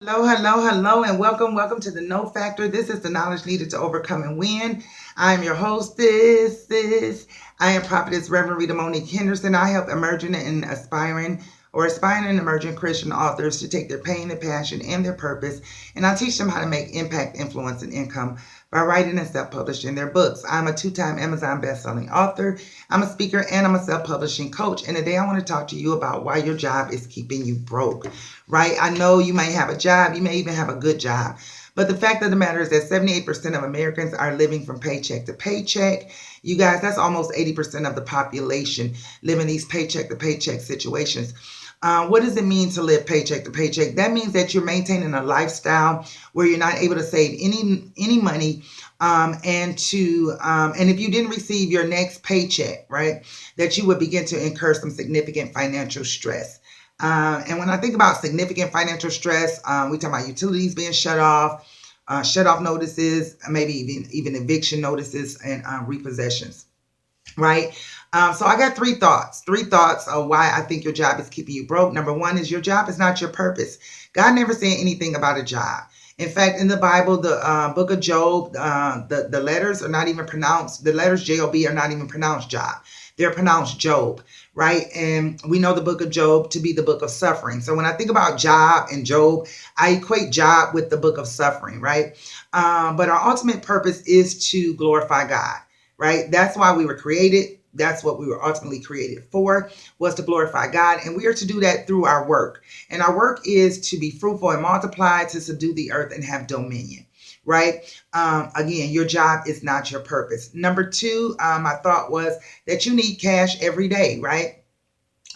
Hello, hello, hello, and welcome to the No Factor. This is the knowledge needed to overcome and win. I am your hostess. I am Prophetess Reverend Rita Monique Henderson. I help emerging and aspiring and emerging Christian authors to take their pain, their passion, and their purpose, and I teach them how to make impact, influence, and income by writing and self-publishing their books. I'm a two-time Amazon best-selling author. I'm a speaker and I'm a self-publishing coach. And today I want to talk to you about why your job is keeping you broke, right? I know you may have a job, you may even have a good job. But the fact of the matter is that 78% of Americans are living from paycheck to paycheck. You guys, that's almost 80% of the population living these paycheck to paycheck situations. What does it mean to live paycheck to paycheck? That means that you're maintaining a lifestyle where you're not able to save any money, and if you didn't receive your next paycheck, right, that you would begin to incur some significant financial stress. And when I think about significant financial stress, we talk about utilities being shut off notices, maybe even eviction notices and repossessions, right? So I got three thoughts of why I think your job is keeping you broke. Number one is your job is not your purpose. God never said anything about a job. In fact, in the Bible, the book of Job, the letters are not even pronounced. The letters J-O-B are not even pronounced Job. They're pronounced Job, right? And we know the book of Job to be the book of suffering. So when I think about Job and Job, I equate Job with the book of suffering, right? But our ultimate purpose is to glorify God, right? That's why we were created. That's what we were ultimately created for, was to glorify God. And we are to do that through our work. And our work is to be fruitful and multiply, to subdue the earth and have dominion, right? Again, your job is not your purpose. Number two, my thought was that you need cash every day, right?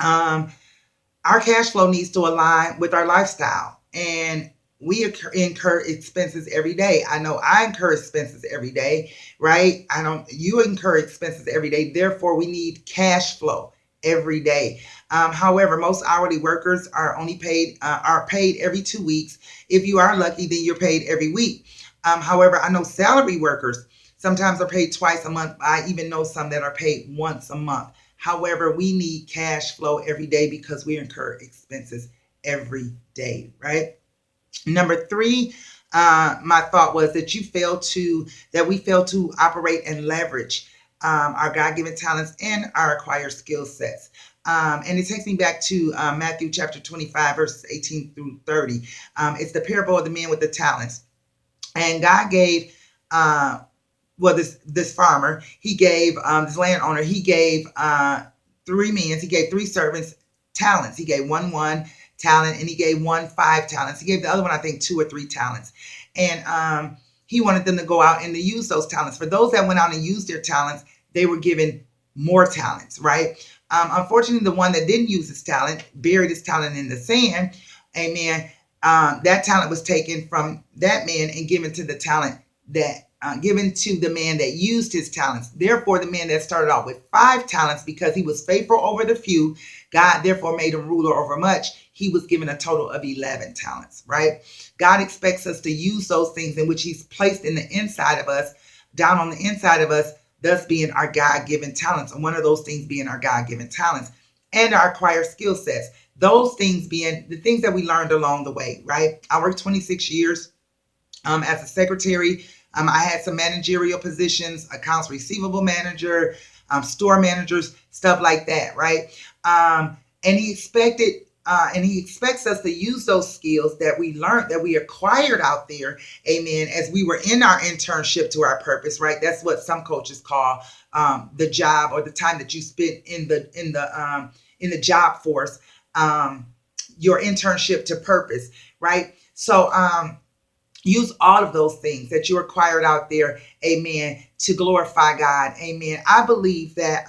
Um, our cash flow needs to align with our lifestyle. And we incur expenses every day. I know I incur expenses every day, right? I don't, you incur expenses every day. Therefore, we need cash flow every day. However, most hourly workers are paid every 2 weeks. If you are lucky, then you're paid every week. However, I know salary workers sometimes are paid twice a month. I even know some that are paid once a month. However, we need cash flow every day because we incur expenses every day, right? Number three, my thought was that we fail to operate and leverage our God-given talents and our acquired skill sets. And it takes me back to Matthew chapter 25, verses 18 through 30. It's the parable of the man with the talents. And God gave this farmer, he gave this landowner, he gave three men, he gave three servants talents. He gave one talent, and he gave one 5 talents. He gave the other one, I think, 2 or 3 talents. And he wanted them to go out and to use those talents. For those that went out and used their talents, they were given more talents, right? Unfortunately, the one that didn't use his talent buried his talent in the sand. Amen. That talent was taken from that man and given to the talent that given to the man that used his talents. Therefore, the man that started off with 5 talents, because he was faithful over the few, God therefore made him ruler over much. He was given a total of 11 talents, right? God expects us to use those things in which he's placed in the inside of us, down on the inside of us, thus being our God-given talents. And one of those things being our God-given talents and our acquired skill sets. Those things being the things that we learned along the way, right? I worked 26 years as a secretary. I had some managerial positions, accounts receivable manager, store managers, stuff like that, right? And he expects us to use those skills that we learned, that we acquired out there, amen, as we were in our internship to our purpose, right? That's what some coaches call the job, or the time that you spent in the job force, your internship to purpose, right? So use all of those things that you acquired out there, amen, to glorify God, amen. I believe that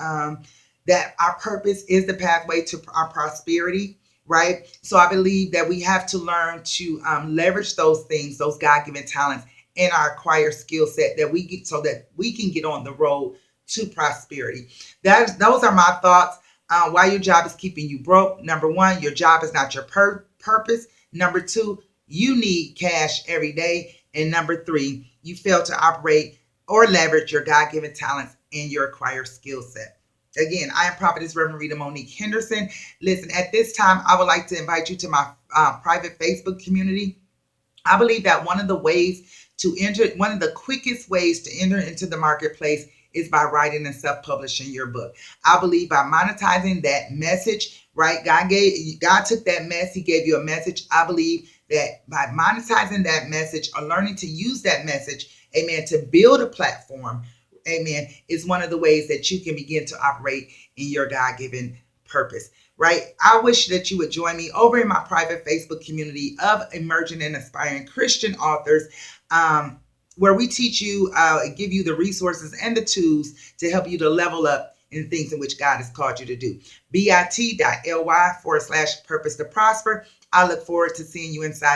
that our purpose is the pathway to our prosperity, right? So I believe that we have to learn to leverage those things, those God-given talents, and our acquired skill set that we get, so that we can get on the road to prosperity. Those are my thoughts. Why your job is keeping you broke. Number one, your job is not your purpose. Number two, you need cash every day. And number three, you fail to operate or leverage your God-given talents and your acquired skill set. Again, I am Prophetess Reverend Rita Monique Henderson. Listen, at this time, I would like to invite you to my private Facebook community. I believe that one of the ways to enter, one of the quickest ways to enter into the marketplace is by writing and self-publishing your book. I believe by monetizing that message, right? God took that mess, He gave you a message. I believe that by monetizing that message or learning to use that message, amen, to build a platform, amen, is one of the ways that you can begin to operate in your God-given purpose, right? I wish that you would join me over in my private Facebook community of emerging and aspiring Christian authors, where we teach you, give you the resources and the tools to help you to level up in things in which God has called you to do. bit.ly/purpose to prosper. I look forward to seeing you inside